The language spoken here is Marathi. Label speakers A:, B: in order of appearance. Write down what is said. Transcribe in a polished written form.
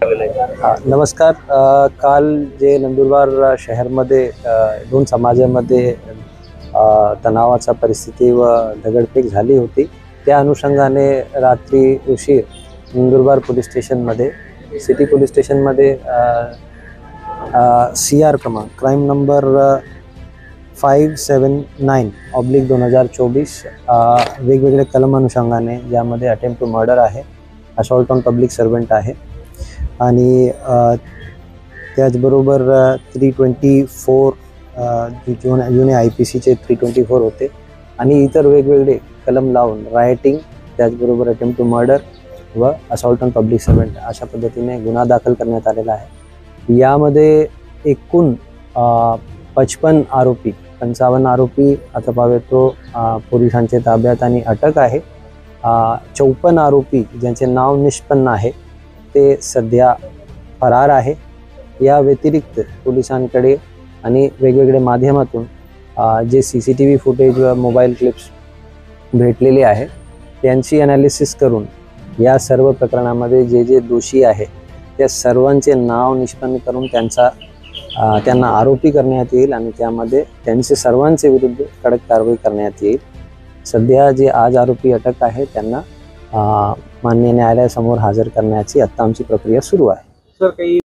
A: आलेलं आहे?
B: नमस्कार. काल जे नंदुरबार शहरमध्ये दोन समाजामध्ये तणावाचा परिस्थिती व दगडफेक झाली होती, त्या अनुषंगाने रात्री उशीर नंदुरबार पोलीस स्टेशनमध्ये सिटी पोलीस स्टेशनमध्ये CR क्रमांक क्राईम नंबर 579/2024 वेगवेगळे कलम अनुषंगाने, ज्यामध्ये अटेम्प्ट टू मर्डर आहे, असॉल्ट ऑन पब्लिक सर्वंट आहे आणि त्याचबरोबर 324 जुने IPCचे 324 होते आणि इतर वेगवेगळे कलम लावून रायटिंग, त्याचबरोबर अटेम्प्ट टू मर्डर व असॉल्ट ऑन पब्लिक सर्वंट अशा पद्धतीने गुन्हा दाखल करण्यात आलेला आहे। यामध्ये एकूण 55 आरोपी 55 आरोपी आता पावे तो पोलिसांच्या ताब्यात आणि अटक आहे। 54 आरोपी ज्यांचे नाव निष्पन्न आहे ते सध्या फरार आहे। या व्यतिरिक्त पोलिसांकडे आणि वेगवेगळ्या माध्यमातून जे CCTV फुटेज व मोबाईल क्लिप्स भेटलेले आहे त्यांची ॲनालिसिस करून या सर्व प्रकरणामध्ये जे जे दोषी आहे त्या सर्वांचे नाव निष्पन्न करून त्यांना आरोपी करण्यात येईल आणि त्यामध्ये त्यांचे सर्वांचे विरुद्ध कडक कारवाई करण्यात येईल। सध्या जे आज आरोपी अटक आहे त्यांना माननीय न्यायालयासमोर हजर करण्याची आत्ता आमची प्रक्रिया सुरू आहे।
A: सर, काही